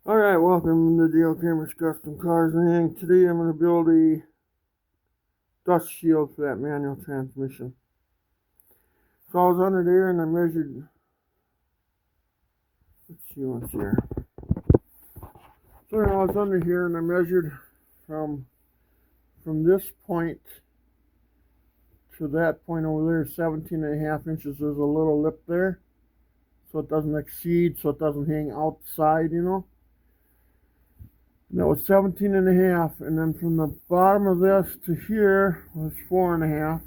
Alright, welcome to Dale Kramer's Custom Cars and Inc. Today I'm going to build a dust shield for that manual transmission. So I was under there and I measured, let's see what's here. So I was under here and I measured from this point to that point over there, 17.5 inches. There's a little lip there, so it doesn't exceed, so it doesn't hang outside, you know. And that was 17.5, and then from the bottom of this to here was 4.5.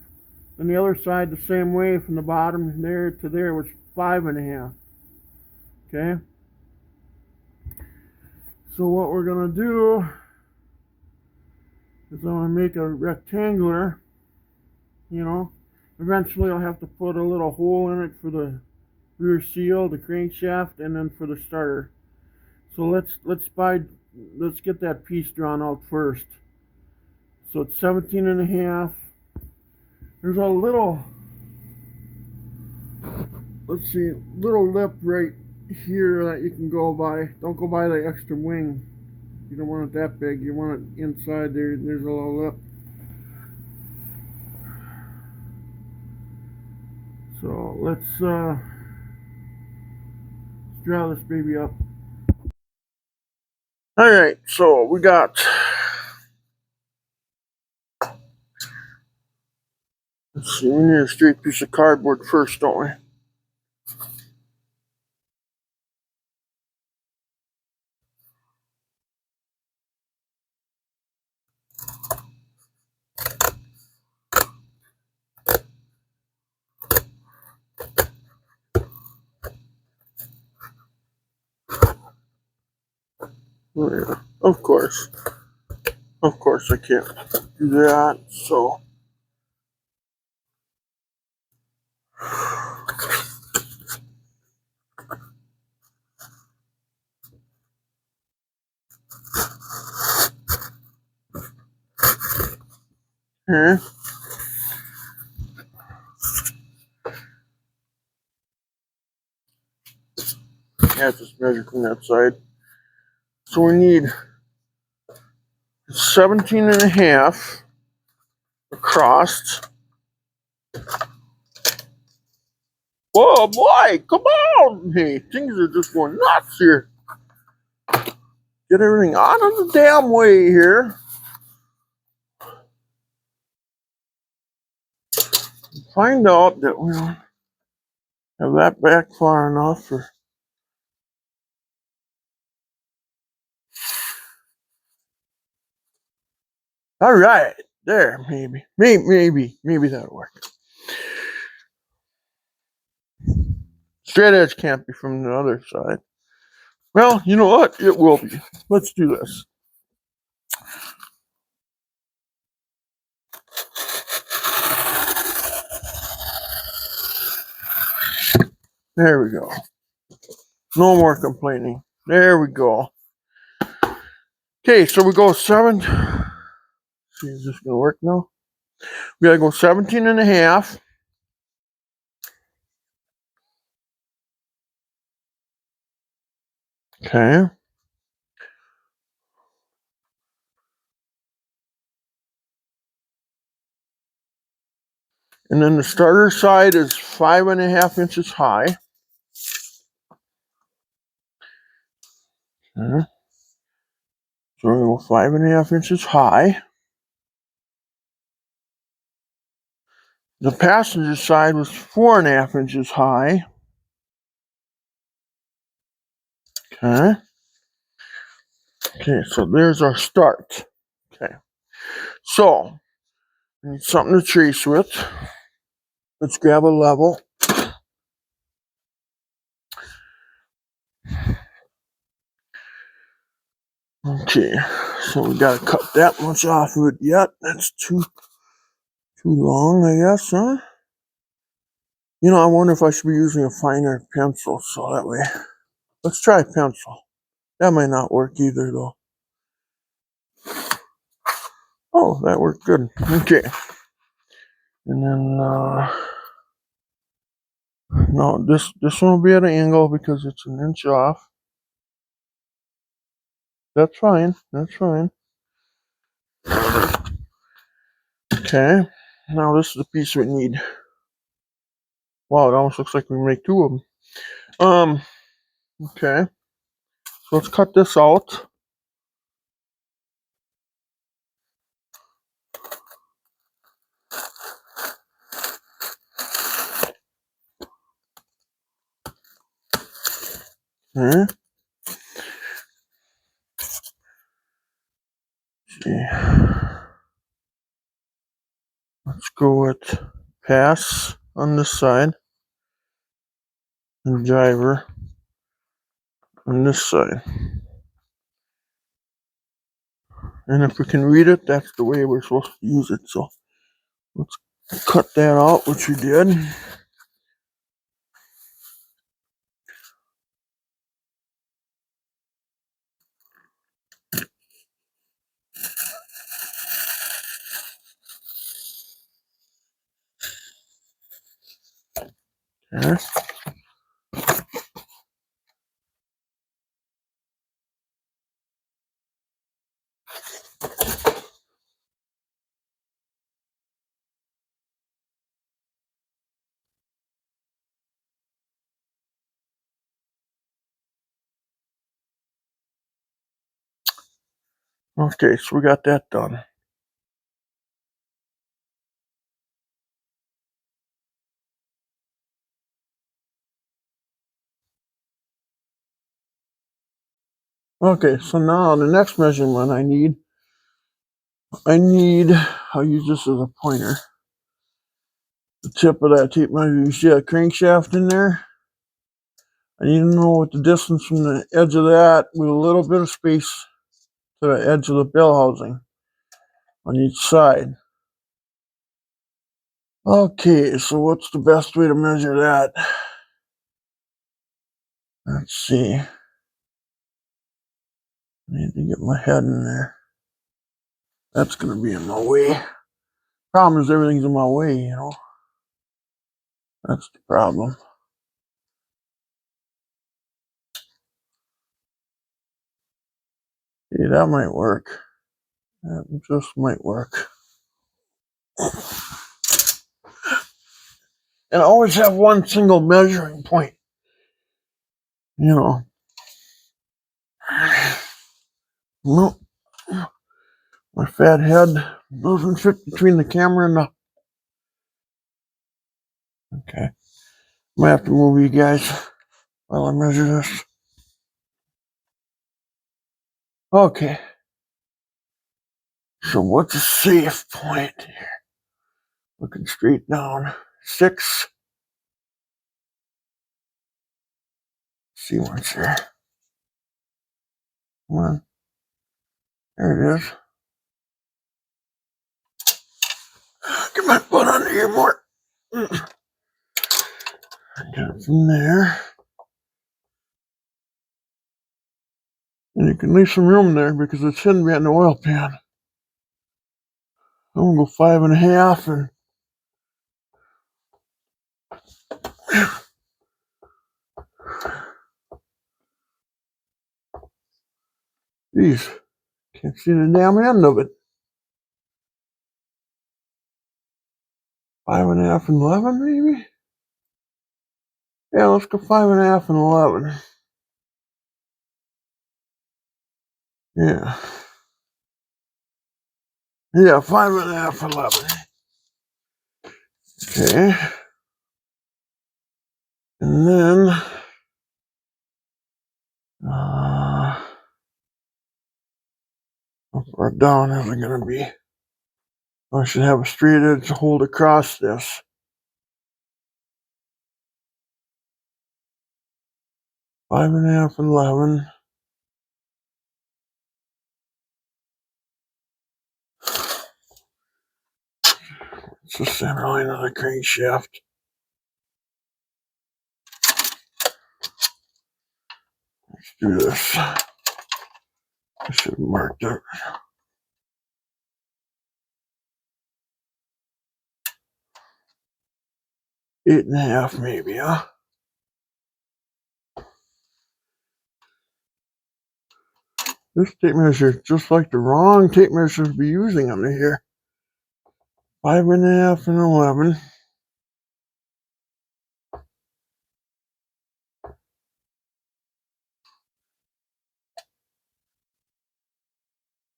And the other side the same way, from the bottom there to there was 5.5. Okay. So what we're gonna do is I'm gonna make a rectangular. You know, eventually I'll have to put a little hole in it for the rear seal, the crankshaft, and then for the starter. So let's get that piece drawn out first. So it's 17.5. There's a little, let's see, little lip right here that you can go by. Don't go by the extra wing. You don't want it that big. You want it inside there. There's a little lip. So let's draw this baby up. Alright, so we got, let's see, we need a straight piece of cardboard first, don't we? Oh, yeah. Of course I can't do that, so. Okay. Yeah, just measure from that side. So we need 17.5 across. Whoa, boy, come on! Hey, things are just going nuts here. Get everything out of the damn way here. Find out that we don't have that back far enough for. All right, there, maybe that'll work. Straight edge can't be from the other side. Well, you know what? It will be. Let's do this. There we go. No more complaining. There we go. Okay, so we go 7. See, is this gonna work now? We gotta go 17.5. Okay. And then the starter side is 5.5 inches high. Okay. So we're gonna go 5.5 inches high. The passenger side was 4.5 inches high. Okay. Okay, so there's our start. Okay. So we need something to trace with. Let's grab a level. Okay, so we gotta cut that much off of it yet. That's too long, I guess, huh? You know, I wonder if I should be using a finer pencil, so that way. Let's try pencil. That might not work either, though. Oh, that worked good. Okay. And then, no, this one will be at an angle because it's an inch off. That's fine. That's fine. Okay. Now this is the piece we need. Wow, it almost looks like we make two of them. Okay. So let's cut this out. Okay. See. Let's go with pass on this side and driver on this side. And if we can read it, that's the way we're supposed to use it. So let's cut that out, which we did. Okay. Okay, so we got that done. Okay, so now the next measurement I need, I'll use this as a pointer. The tip of that tape measure, you see that crankshaft in there? I need to know what the distance from the edge of that with a little bit of space to the edge of the bell housing on each side. Okay, so what's the best way to measure that? Let's see. I need to get my head in there. That's going to be in my way. Problem is everything's in my way, you know. That's the problem. Yeah, that might work. That just might work. And I always have one single measuring point. You know. Nope. My fat head doesn't fit between the camera and the... Okay. I might have to move you guys while I measure this. Okay. So what's a safe point here? Looking straight down. 6. See what's there. Come on. There it is. Get my butt under here more. Get it from there. And you can leave some room there because it's hidden behind the oil pan. I'm gonna go 5.5 and geez, can't see the damn end of it. 5.5 and 11 maybe? Yeah, let's go 5.5 and 11. Yeah. Yeah, 5.5, 11. Okay. And then how far down is it gonna be? I should have a straight edge to hold across this. 5.5 and 11. It's the center line of the crankshaft. Let's do this. I should have marked it. 8.5 maybe, huh? This tape measure is just like the wrong tape measure to be using under here. 5.5 and 11.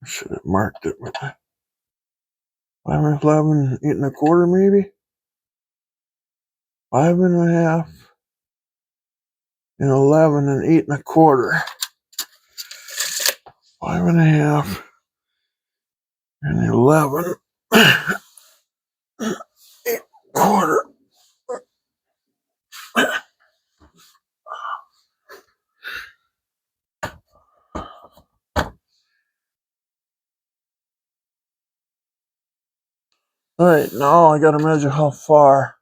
I should have marked it with 5 and 11, 8.25 maybe. 5.5 and 11 and 8.25. 5.5 and 11. 8.25. Alright, now I gotta measure how far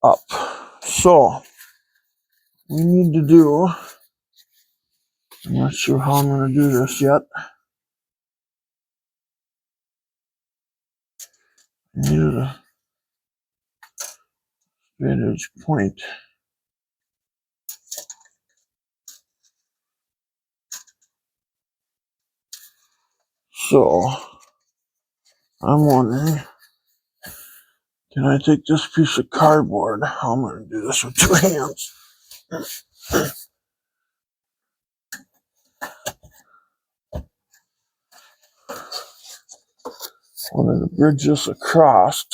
up. So, we need to do, I'm not sure how I'm gonna do this yet. I needed a straight edge point. So, I'm wondering, can I take this piece of cardboard? I'm gonna do this with 2 hands. I'm gonna bridge this across.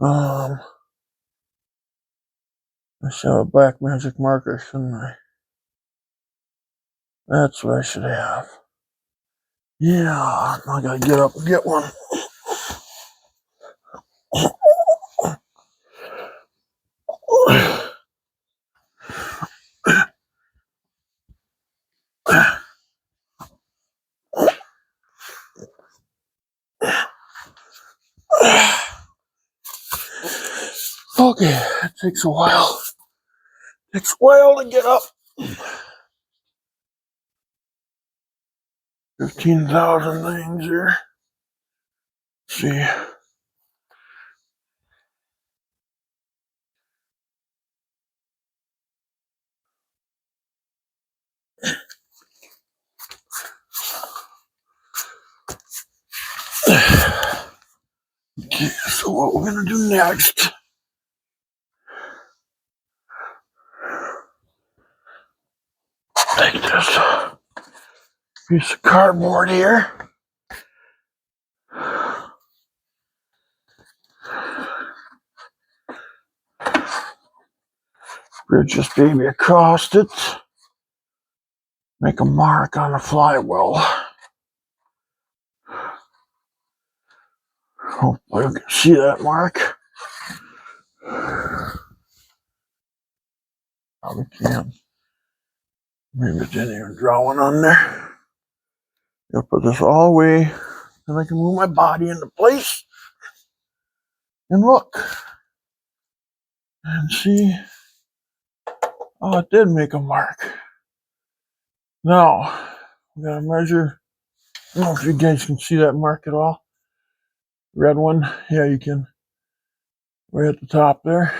I should have a black magic marker, shouldn't I? That's what I should have. Yeah, I gotta get up and get one. Okay, it takes a while. It takes a while to get up. 15,000 things here. Let's see. Okay, so what we're gonna do next? Take this piece of cardboard here. Bridge this baby across it. Make a mark on the flywheel. Hopefully you can see that mark. Probably can. Maybe it didn't even draw one on there. I'll put this all the way, and I can move my body into place and look and see. Oh, it did make a mark. Now, we gotta measure. I don't know if you guys can see that mark at all. Red one. Yeah, you can. Right at the top there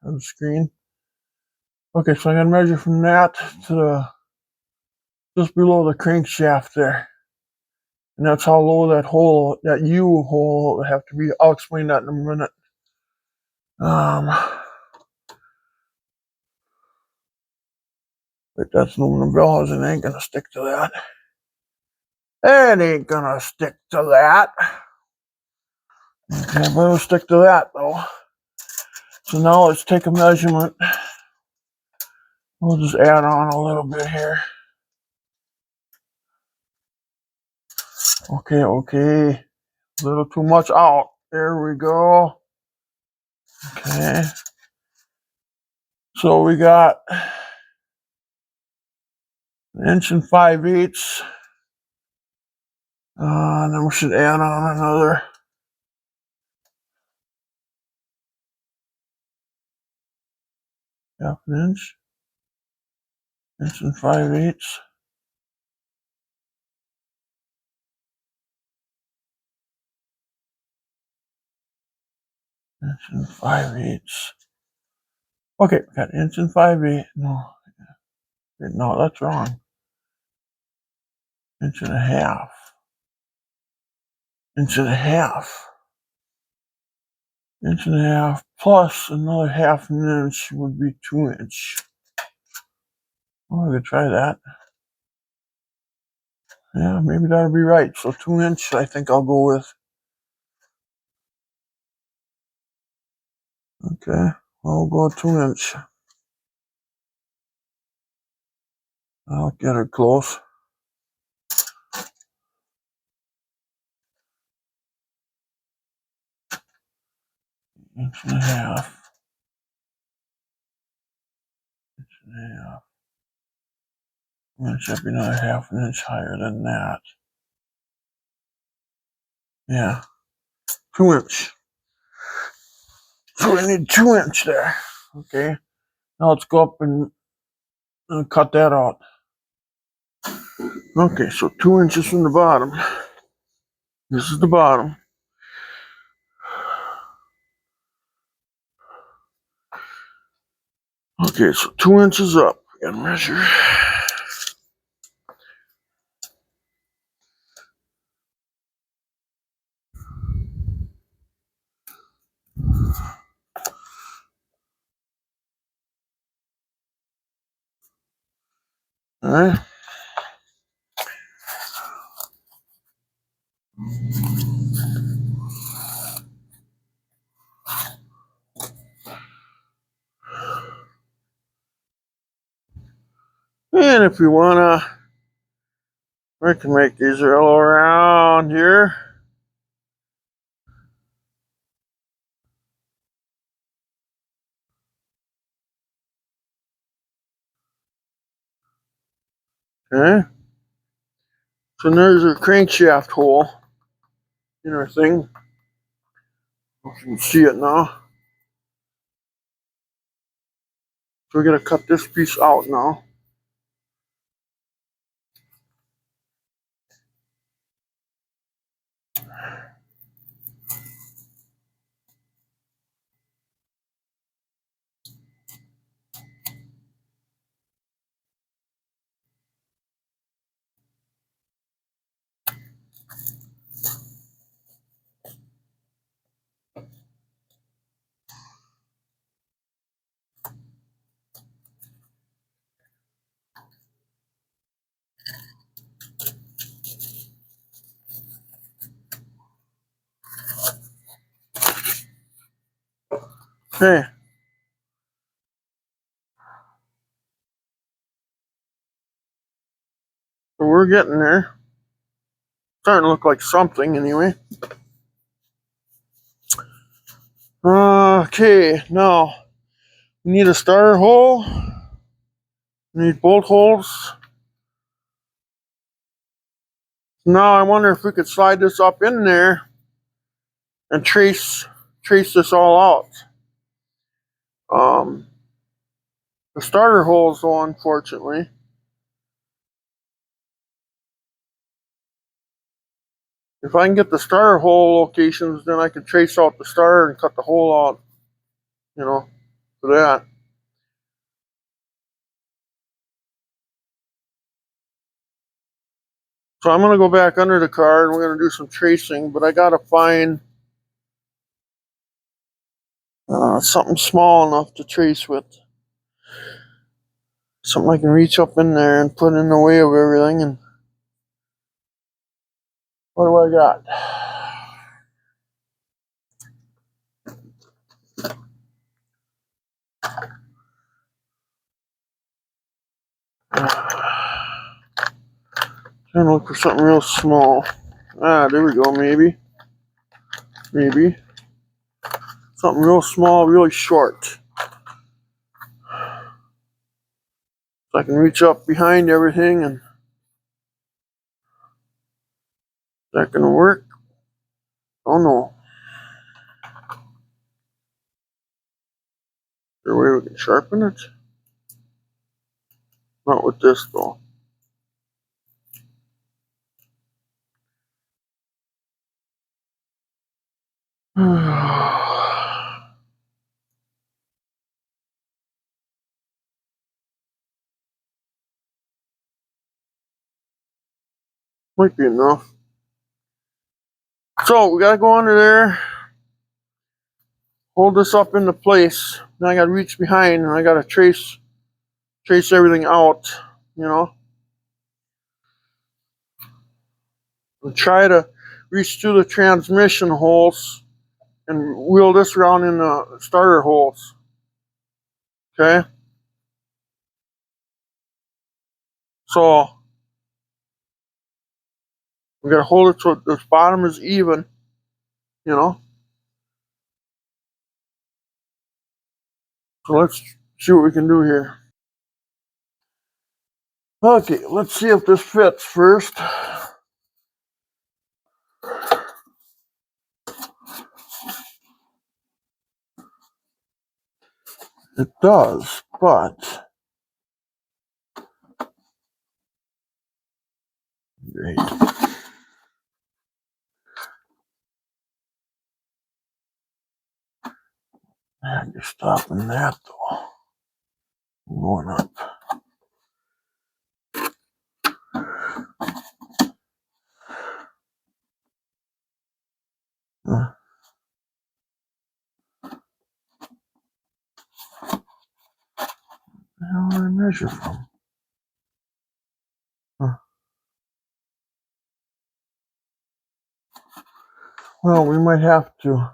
of the screen. Okay, so I'm gonna measure from that to the just below the crankshaft there. And that's how low that hole, that U hole would have to be. I'll explain that in a minute. But that's aluminum bellhousing. Ain't gonna stick to that. It ain't gonna stick to that. Okay, but it'll stick to that though. So now let's take a measurement. We'll just add on a little bit here. Okay. A little too much out. There we go. Okay. So we got 1 5/8 inches. And then we should add on another 1/2 inch. 1 5/8 inches. 1 5/8 inches. Okay, we got 1.5". No, that's wrong. 1.5". 1.5". 1.5" plus another 1/2 inch would be 2". Oh, we could try that. Yeah, maybe that'll be right. So 2" I think I'll go with. Okay, I'll go 2". I'll get it close. 1.5". 1.5". It should be another 1/2 inch higher than that. Yeah, 2". So we need 2" there. Okay, now let's go up and cut that out. Okay, so 2" from the bottom. This is the bottom. Okay, so 2" up. We gotta measure. All right. And if you wanna, we can make these all around here. Okay. So there's our crankshaft hole in our thing. You can see it now. So we're gonna cut this piece out now. Okay. So we're getting there. Starting to look like something anyway. Okay, now we need a starter hole. We need bolt holes. Now I wonder if we could slide this up in there and trace this all out. The starter holes, though, unfortunately. If I can get the starter hole locations, then I can trace out the starter and cut the hole out, for that. So I'm going to go back under the car and we're going to do some tracing, but I got to find something small enough to trace with. Something I can reach up in there and put in the way of everything. And what do I got? Trying to look for something real small. There we go, maybe. Maybe. Something real small, really short. So I can reach up behind everything, and is that going to work? Oh no. Is there a way we can sharpen it? Not with this, though. Might be enough. So we gotta go under there, hold this up into place. Then I gotta reach behind and I gotta trace everything out, you know. And try to reach through the transmission holes and wheel this around in the starter holes. Okay? So we gotta hold it so this bottom is even, you know. So let's see what we can do here. Okay, let's see if this fits first. It does, but great. You're stopping that though. I'm going up. Where the hell did I measure from? Well, we might have to.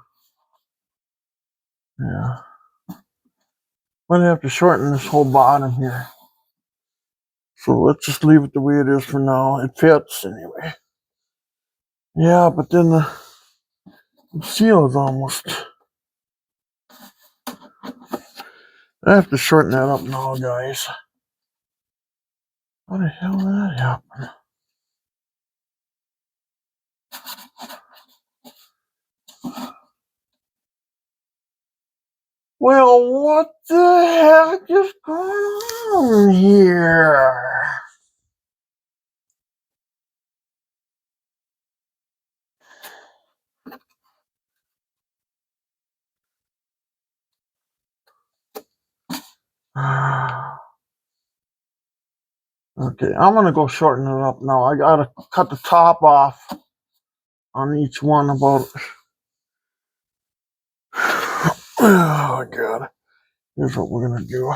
Yeah. Might have to shorten this whole bottom here. So let's just leave it the way it is for now. It fits anyway. Yeah, but then the seal is almost. I have to shorten that up now, guys. How the hell did that happen? Well, what the heck is going on here? Okay, I'm gonna go shorten it up now. I gotta cut the top off on each one about. Oh god. Here's what we're gonna do.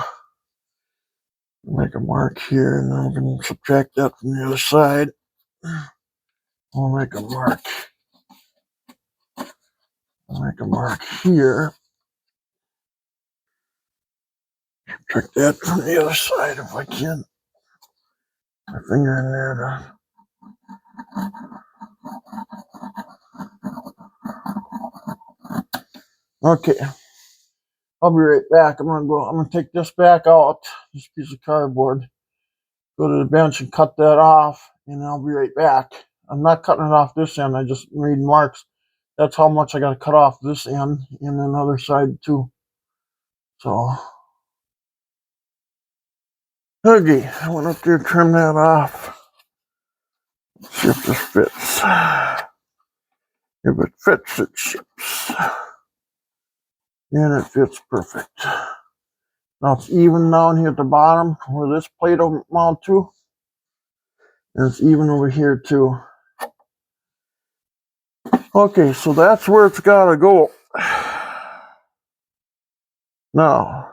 Make a mark here, and then we're gonna subtract that from the other side. We'll make a mark. I'll make a mark here. Subtract that from the other side if I can. My finger in there to. Okay. I'll be right back. I'm gonna take this back out, this piece of cardboard, go to the bench and cut that off, and I'll be right back. I'm not cutting it off this end, I just made marks. That's how much I gotta cut off this end and then the other side too. So okay, I went up there, trim that off. See if this fits. If it fits, it ships. And it fits perfect. Now it's even down here at the bottom where this plate will mount to. And it's even over here too. Okay, so that's where it's gotta go. Now,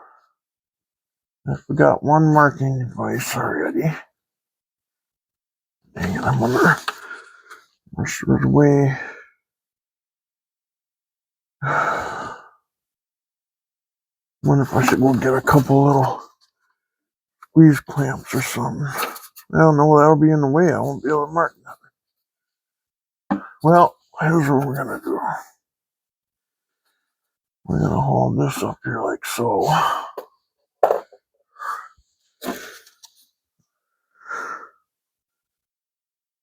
I forgot one marking device already. Dang it, I wonder which way. I wonder if I should go get a couple little squeeze clamps or something. I don't know, that'll be in the way. I won't be able to mark nothing. Well, here's what we're gonna do. We're gonna hold this up here like so.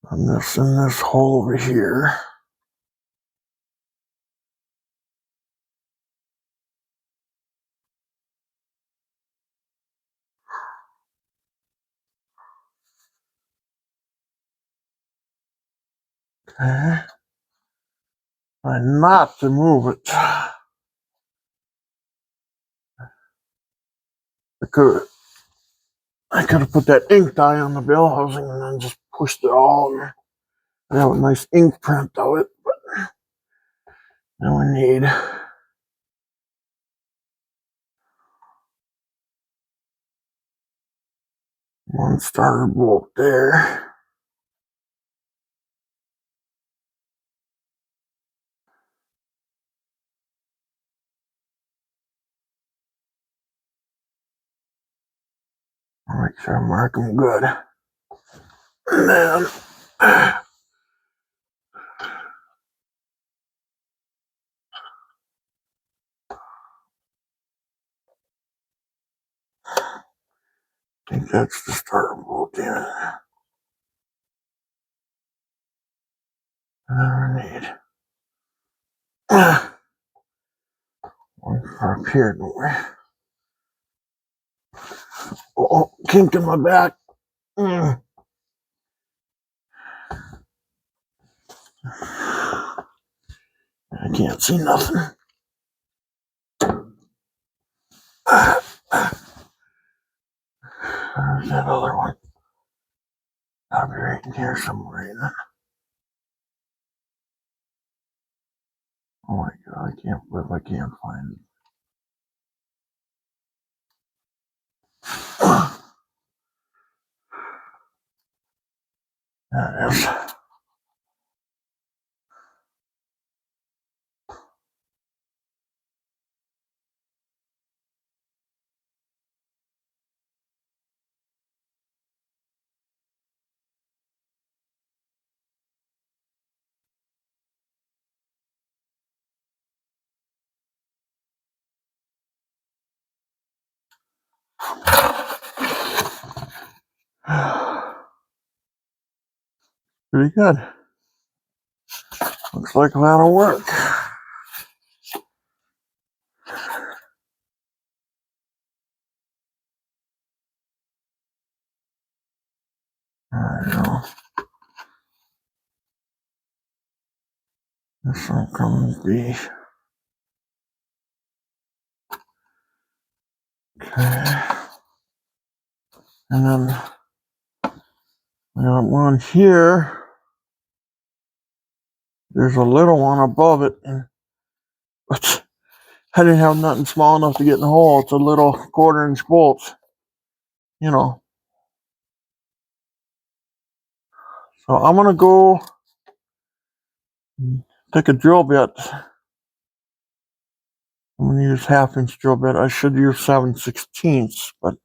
And this in this hole over here. Okay. Try not to move it. I could have put that ink dye on the bell housing and then just pushed it all over. I have a nice ink print of it, but now we need one starter bolt there. I'll make sure I mark them good. And then I think that's the starter bolt in. And then we need one for up here. Oh, kink in my back. I can't see nothing. There's that other one. I'll be right in here somewhere. Oh my god, I can't believe I can't find it. There it is. Pretty good. Looks like a lot of work. I know. This one comes B. Okay. And then I got one here. There's a little one above it, but I didn't have nothing small enough to get in the hole. It's a little 1/4-inch bolt, you know. So I'm gonna go take a drill bit. I'm gonna use 1/2-inch drill bit. I should use 7/16, but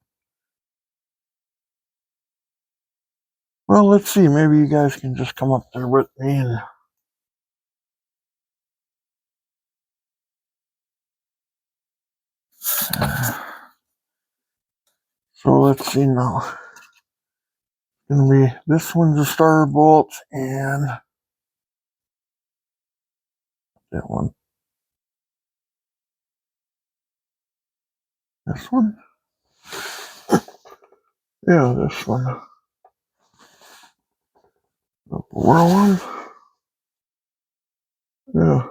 well, let's see. Maybe you guys can just come up there with me and so let's see now. It's gonna be this one's a starter bolt and that one. This one? Yeah, this one. The lower one? Yeah.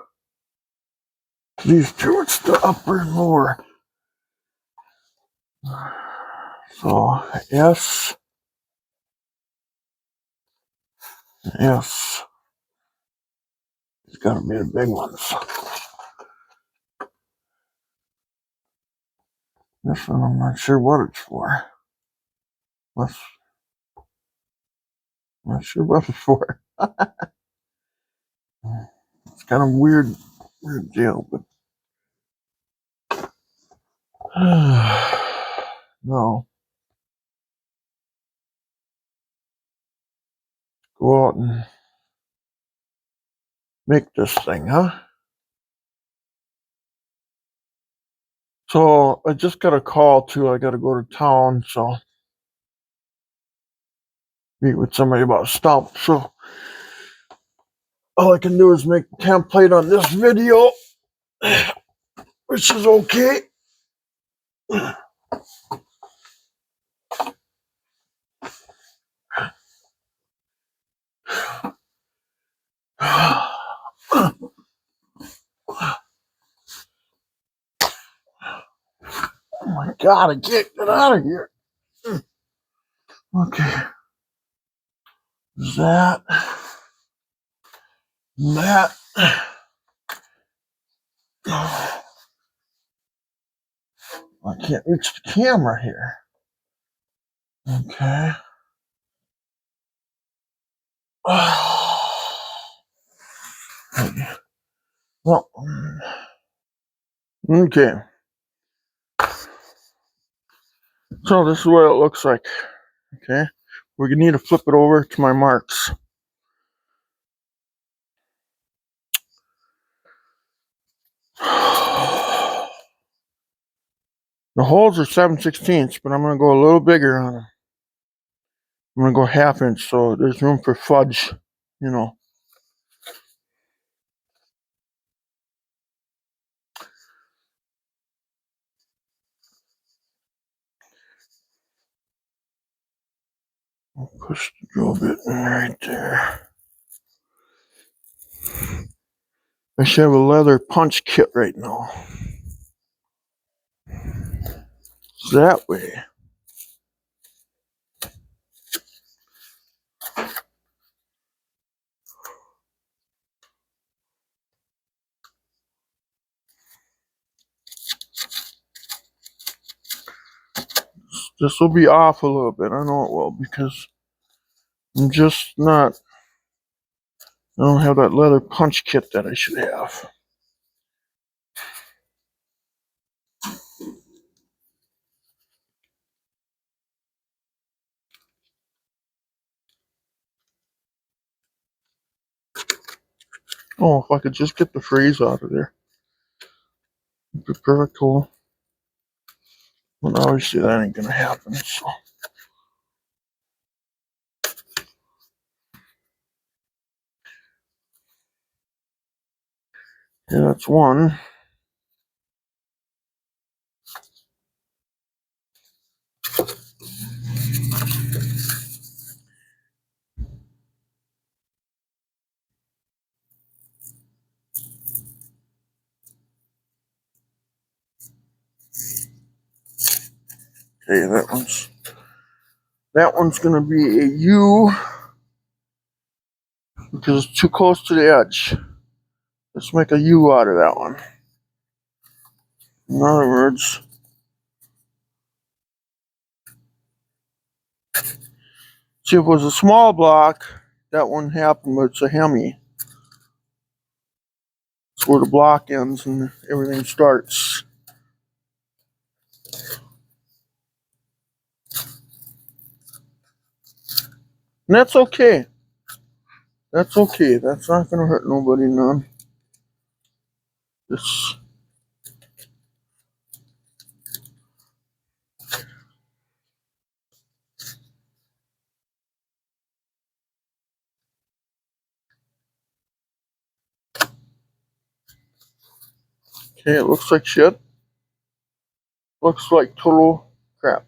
These two, it's the upper and lower. So S, S. It's gotta be the big ones. This one, I'm not sure what it's for. I'm not sure what it's for. It's kind of weird deal, but no. Go out and make this thing, huh? So I just got a call too. I got to go to town, so meet with somebody about stump. So all I can do is make a template on this video, which is okay. Oh my god, I can't get out of here. Okay. That. That I can't reach the camera here. Okay. Well, okay. So this is what it looks like. Okay. We're gonna need to flip it over to my marks. The holes are 7/16, but I'm gonna go a little bigger on them. I'm gonna go 1/2 inch, so there's room for fudge, you know. I'll push the drill bit in right there. I should have a leather punch kit right now. That way. This will be off a little bit. I know it will, because I'm just not. I don't have that leather punch kit that I should have. Oh, if I could just get the phrase out of there. It'd be perfect hole. But obviously that ain't gonna happen, so. Yeah, that's one. Okay, that one's gonna be a U, because it's too close to the edge. Let's make a U out of that one. In other words, see, if it was a small block, that wouldn't happen, but it's a hemi. It's where the block ends and everything starts. And that's okay. That's okay. That's not gonna hurt nobody none. This. Okay, it looks like shit. Looks like total crap.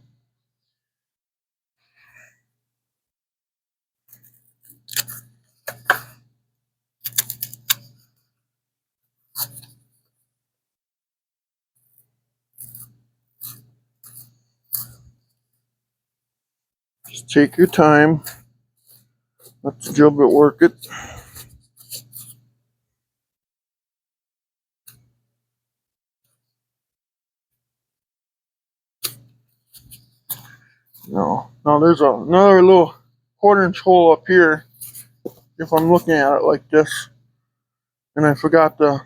Just take your time. Let the drill bit work it. No. Now there's another little 1/4 inch hole up here. If I'm looking at it like this, and I forgot to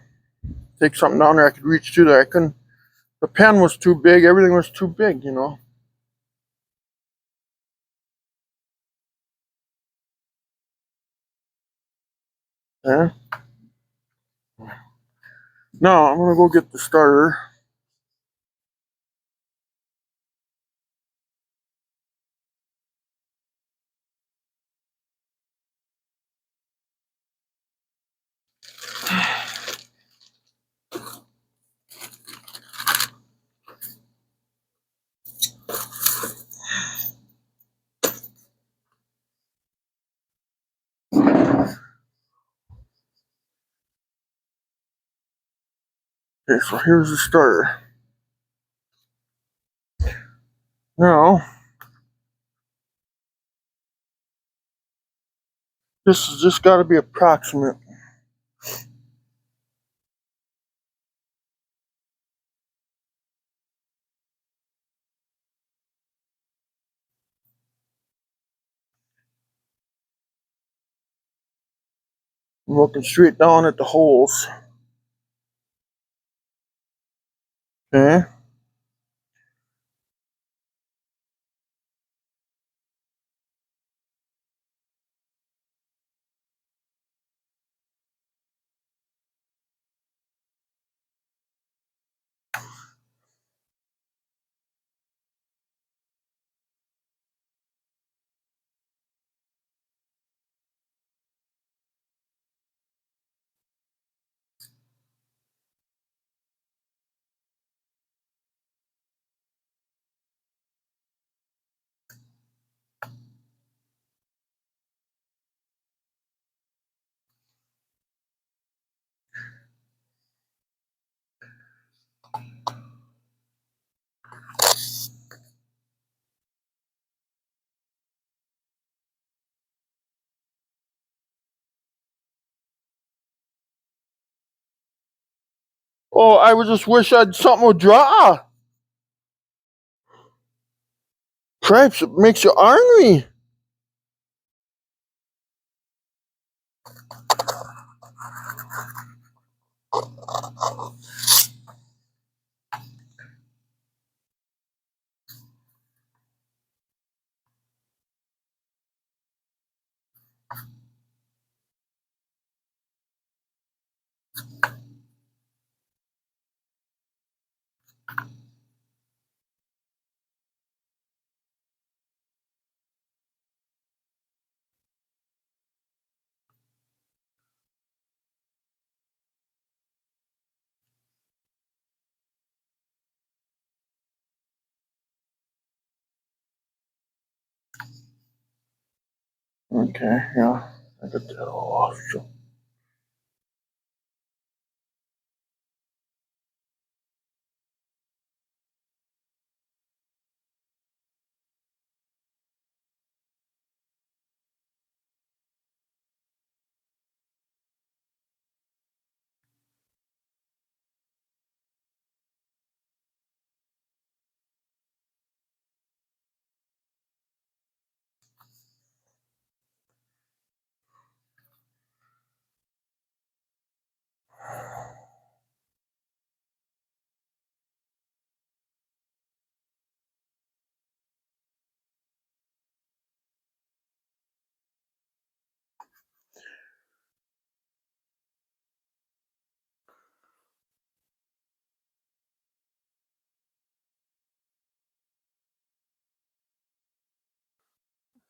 take something down there, I could reach through there. I couldn't. The pen was too big. Everything was too big, you know. Yeah. Now I'm gonna go get the starter. Okay, so here's the starter. Now, this has just got to be approximate. I'm looking straight down at the holes. Okay. Oh, I would just wish I'd something would draw. Cripes, it makes you ornery. Okay, yeah. I got that all off. So.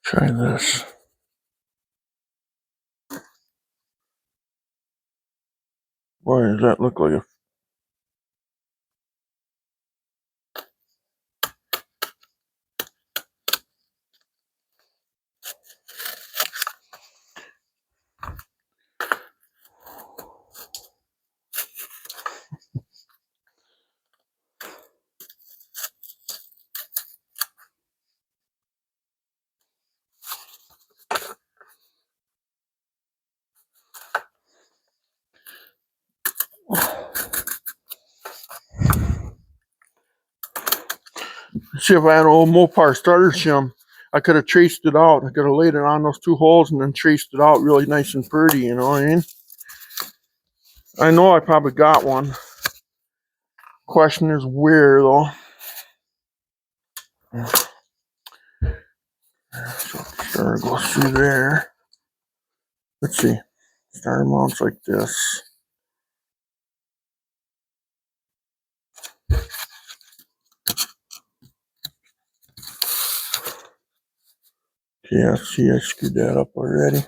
Try this. Boy, does that look like a... See, if I had an old Mopar starter shim, I could have traced it out. I could have laid it on those two holes and then traced it out really nice and pretty, you know what I mean? I know I probably got one. Question is where, though. So starter goes through there. Let's see. Starter mounts like this. Yeah, see, I screwed that up already.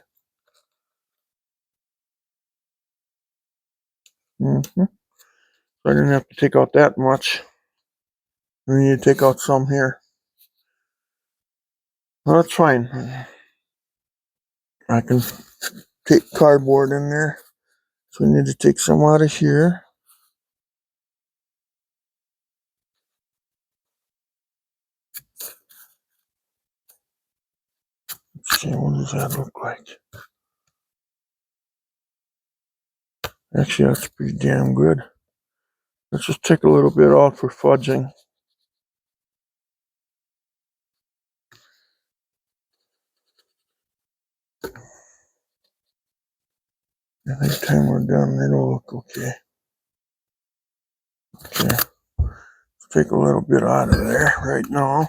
So I didn't have to take out that much. I need to take out some here. Well, that's fine. I can take cardboard in there. So we need to take some out of here. Let's see, what does that look like? Actually, that's pretty damn good. Let's just take a little bit out for fudging. Anytime we're done, it'll look okay. Okay, let's take a little bit out of there right now.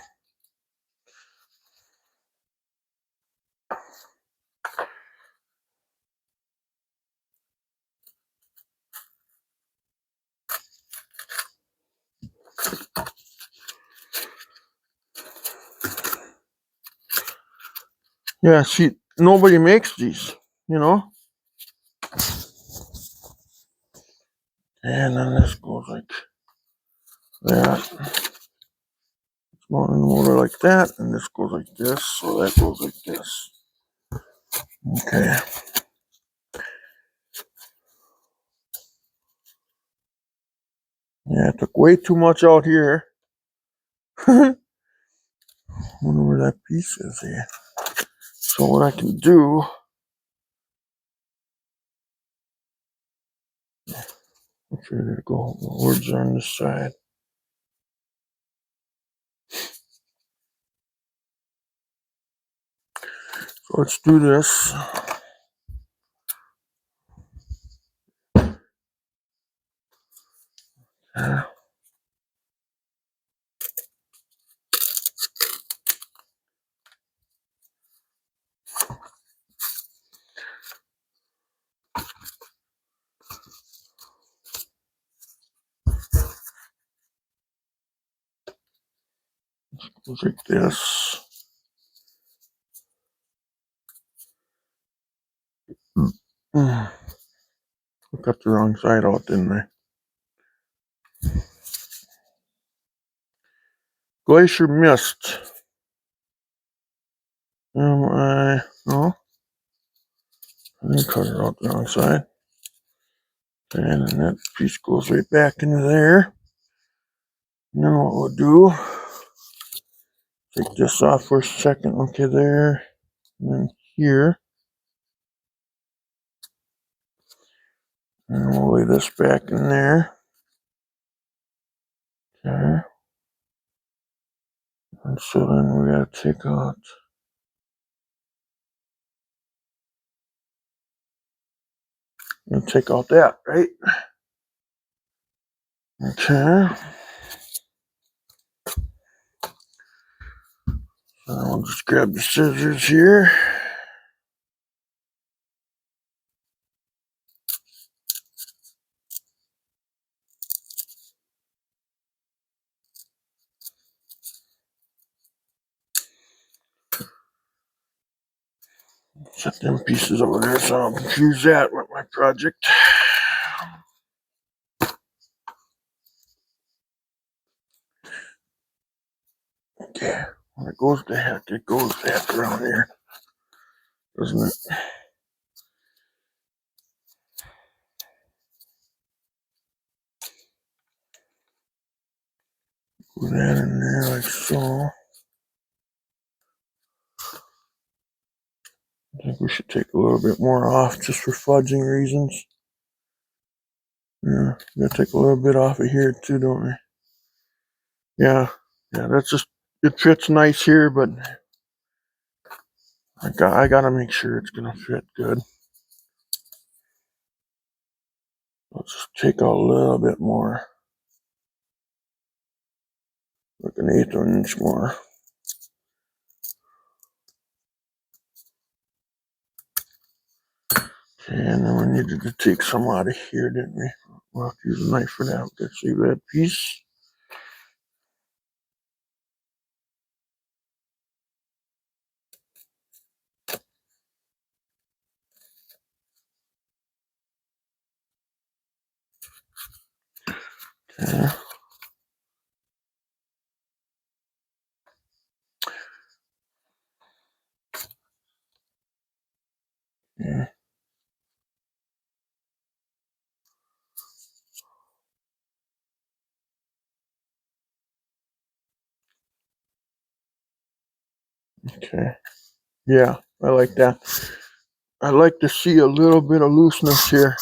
Yeah, see, nobody makes these, you know? And then this goes like that. Mounting the motor like that, and this goes like this, so that goes like this. Okay. Yeah, it took way too much out here. Wonder where that piece is here. So what I can do, okay, there we go. The words are on this side. So let's do this. Goes like this. I got the wrong side out, didn't I? Glacier Mist. No, I cut it out the wrong side. And then that piece goes right back into there. And then what we'll do, take this off for a second. Okay, there. And then here. And we'll lay this back in there. Okay. And so then we gotta take out. And take out that, right? Okay. So I'll just grab the scissors here. Set them pieces over there so I don't confuse that with my project. Okay. When it goes to heck, it goes to heck around here, doesn't it? Put that in there like so. I think we should take a little bit more off just for fudging reasons. Yeah, we gotta take a little bit off of here too, don't we? Yeah, that's just, it fits nice here, but I gotta make sure it's gonna fit good. Let's just take out a little bit more, like an 1/8 of an inch more. Okay, and then we needed to take some out of here, didn't we? We'll have to use a knife for that. Let's save that piece. Okay. Yeah. Okay. Yeah, I like that. I like to see a little bit of looseness here.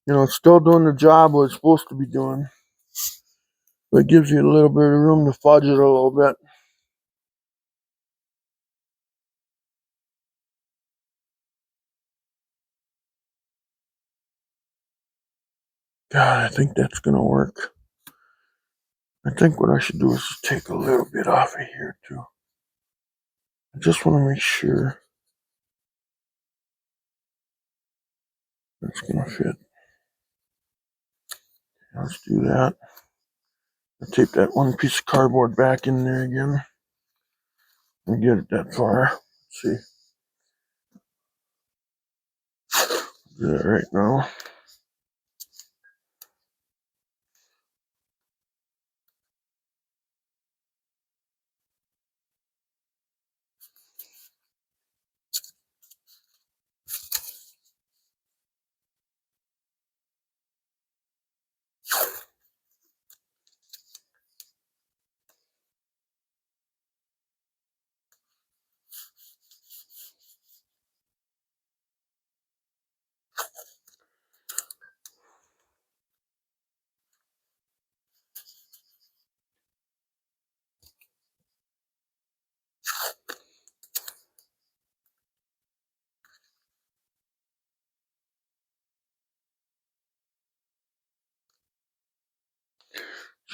You know, it's still doing the job what it's supposed to be doing. But it gives you a little bit of room to fudge it a little bit. God, I think that's gonna work. I think what I should do is just take a little bit off of here too. I just want to make sure that's gonna fit. Let's do that. I'll tape that one piece of cardboard back in there again and get it that far. Let's see. Do that right now.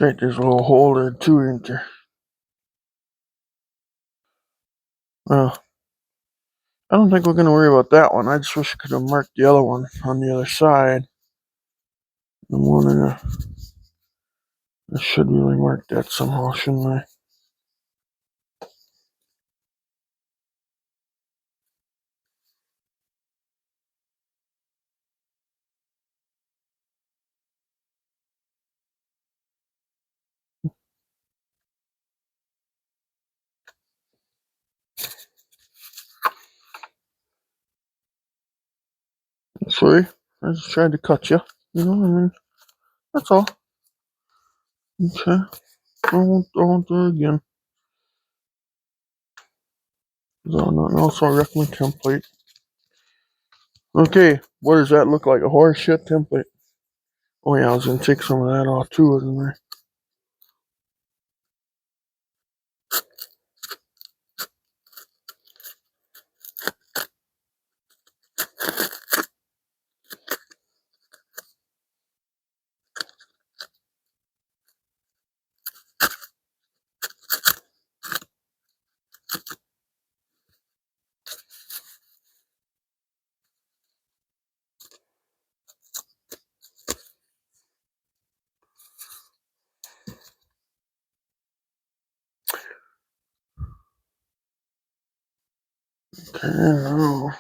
Right, there's a little hole there too, isn't there? Well, I don't think we're going to worry about that one. I just wish I could have marked the other one on the other side. The one in I should really mark that somehow, shouldn't I? Sorry, I just tried to cut you. You know, I mean, that's all. Okay, I won't do it again. No, also I wrecked my template. Okay, what does that look like? A horse shit template? Oh yeah, I was gonna take some of that off too, wasn't I? Okay, no.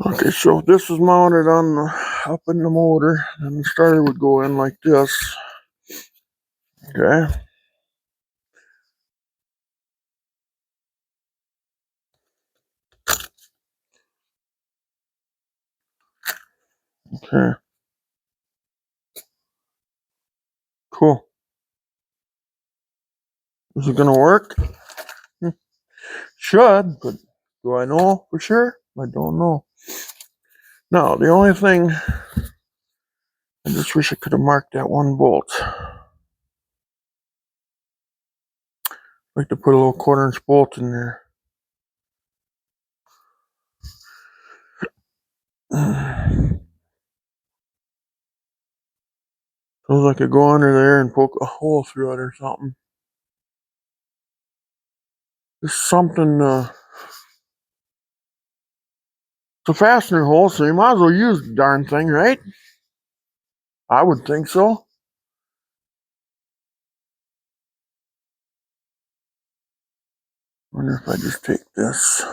Okay, so this is mounted on up in the motor, and the starter would go in like this. Okay. Okay. Cool. Is it gonna work? Should, but do I know for sure? I don't know. Now, the only thing, I just wish I could have marked that one bolt. I'd like to put a little 1/4-inch bolt in there. Suppose I could go under there and poke a hole through it or something. Just something, it's a fastener hole, so you might as well use the darn thing, right? I would think so. Wonder if I just take this.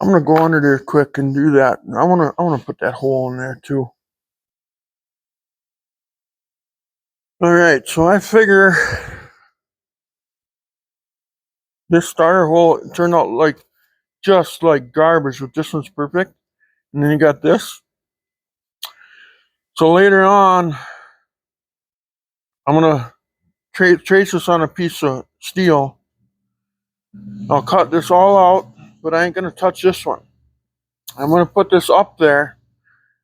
I'm gonna go under there quick and do that. I wanna put that hole in there too. Alright, so I figure this starter hole turned out like just like garbage, but this one's perfect. And then you got this. So later on, I'm gonna trace this on a piece of steel. I'll cut this all out, but I ain't gonna touch this one. I'm gonna put this up there.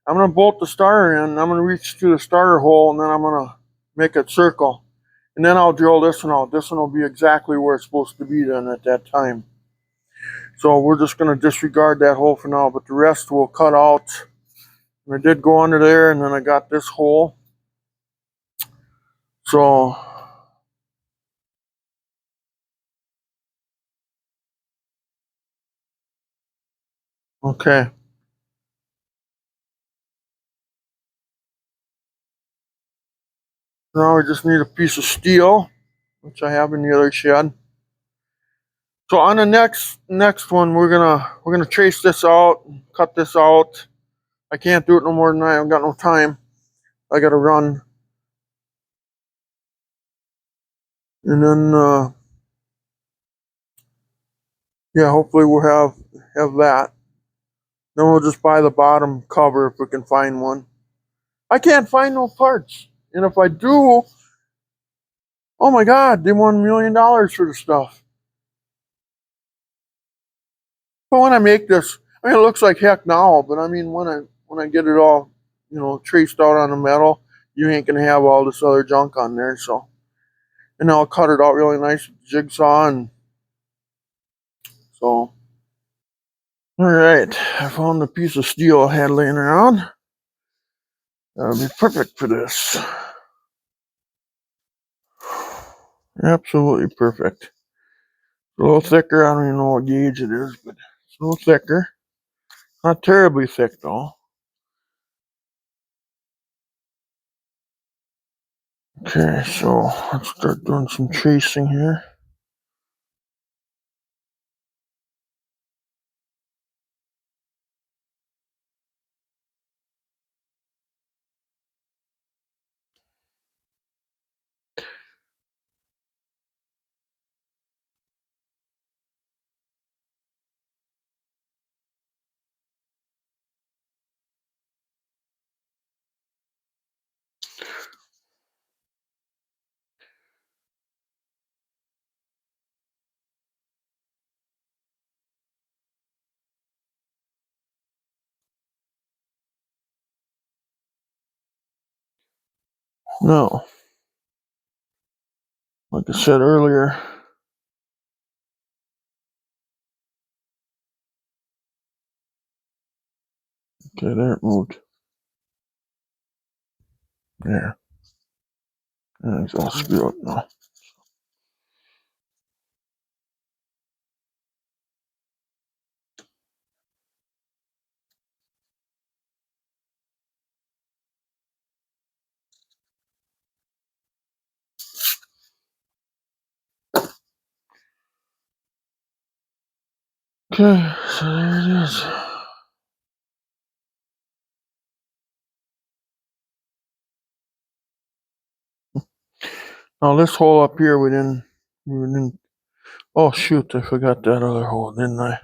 I'm gonna bolt the starter in. I'm gonna reach through the starter hole, and then I'm gonna make it circle. And then I'll drill this one out. This one will be exactly where it's supposed to be then at that time. So we're just gonna disregard that hole for now, but the rest we'll cut out. And I did go under there, and then I got this hole. So, okay. Now we just need a piece of steel, which I have in the other shed. So on the next one, we're gonna trace this out, cut this out. I can't do it no more than I have got no time. I gotta run, and then yeah, hopefully we'll have that. Then we'll just buy the bottom cover if we can find one. I can't find no parts, and if I do, oh my God, they want $1 million for the stuff. But when I make this, I mean, it looks like heck now, but I mean, when I get it all, traced out on the metal, you ain't gonna have all this other junk on there. So, and I'll cut it out really nice with the jigsaw, and so. All right, I found the piece of steel I had laying around. That'll be perfect for this. Absolutely perfect. A little thicker. I don't even know what gauge it is, but it's a little thicker. Not terribly thick though. Okay, so let's start doing some tracing here. No, like I said earlier, okay, there it moved. There. And it's all screwed up now. Okay, so there it is. Now this hole up here, we didn't, oh shoot, I forgot that other hole, didn't I?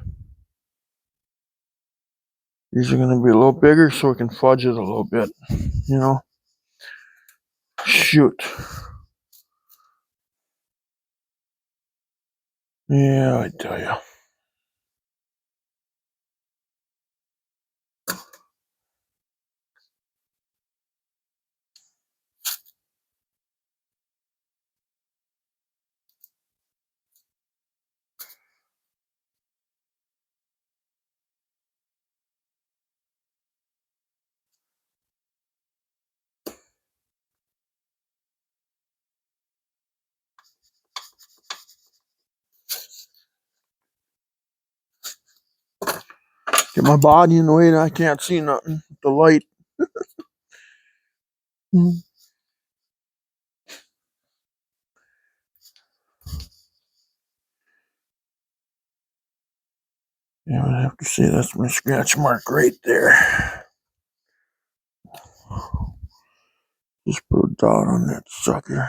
These are gonna be a little bigger so we can fudge it a little bit, you know? Shoot. Yeah, I tell you. Get my body in the way and I can't see nothing. The light. Yeah, I have to say that's my scratch mark right there. Just put a dot on that sucker.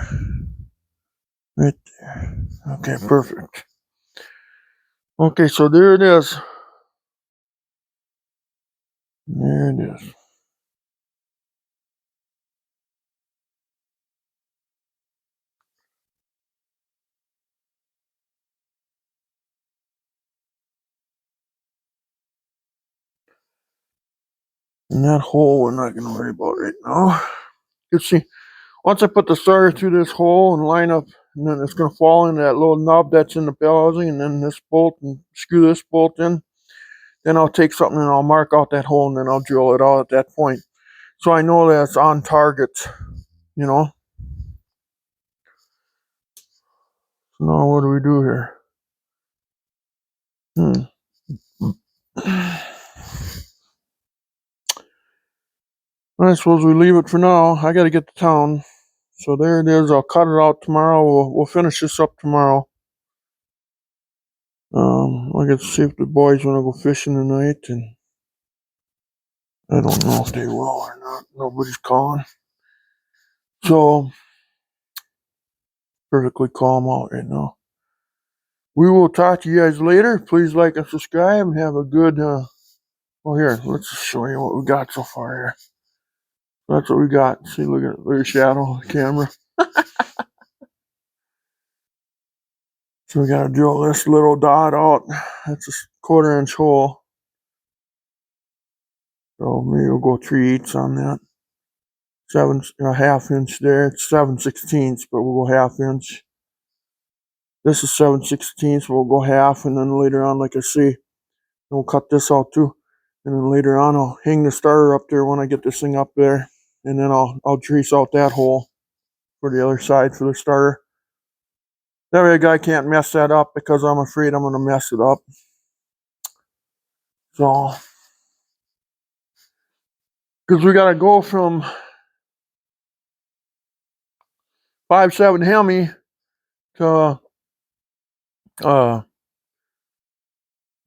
Right there. Okay, perfect. Okay, so there it is. There it is. And that hole we're not going to worry about right now. You can see, once I put the starter through this hole and line up, and then it's going to fall into that little nub that's in the bell housing, and then this bolt, and screw this bolt in. Then I'll take something and I'll mark out that hole, and then I'll drill it out at that point. So I know that it's on target, you know. So now what do we do here? I suppose we leave it for now. I got to get to town. So there it is. I'll cut it out tomorrow. We'll finish this up tomorrow. I got to see if the boys want to go fishing tonight, and I don't know if they will or not. Nobody's calling. So, perfectly calm out right now. We will talk to you guys later. Please like and subscribe and have a good, well, here, let's just show you what we got so far here. That's what we got. See, look at the shadow of the camera. So we got to drill this little dot out. That's a 1/4 inch hole. So maybe we'll go 3/8 on that. 1/2 inch there. It's 7/16, but we'll go 1/2 inch. This is 7/16, we'll go half, and then later on, like I say, we'll cut this out too. And then later on, I'll hang the starter up there when I get this thing up there, and then I'll trace out that hole for the other side for the starter. That way, a guy can't mess that up, because I'm afraid I'm gonna mess it up. So, because we gotta go from 5.7 hemi to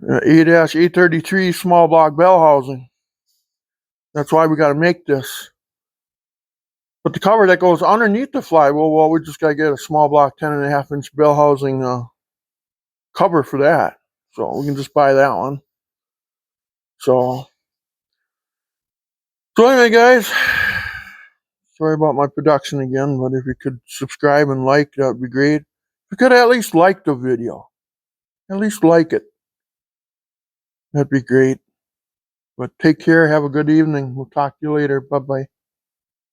8-833 small block bell housing. That's why we got to make this. But the cover that goes underneath the flywheel, well, we just got to get a small block 10.5 inch bell housing cover for that. So we can just buy that one. So anyway, guys, sorry about my production again, but if you could subscribe and like, that would be great. If you could at least like the video, at least like it, that'd be great. But take care. Have a good evening. We'll talk to you later. Bye-bye.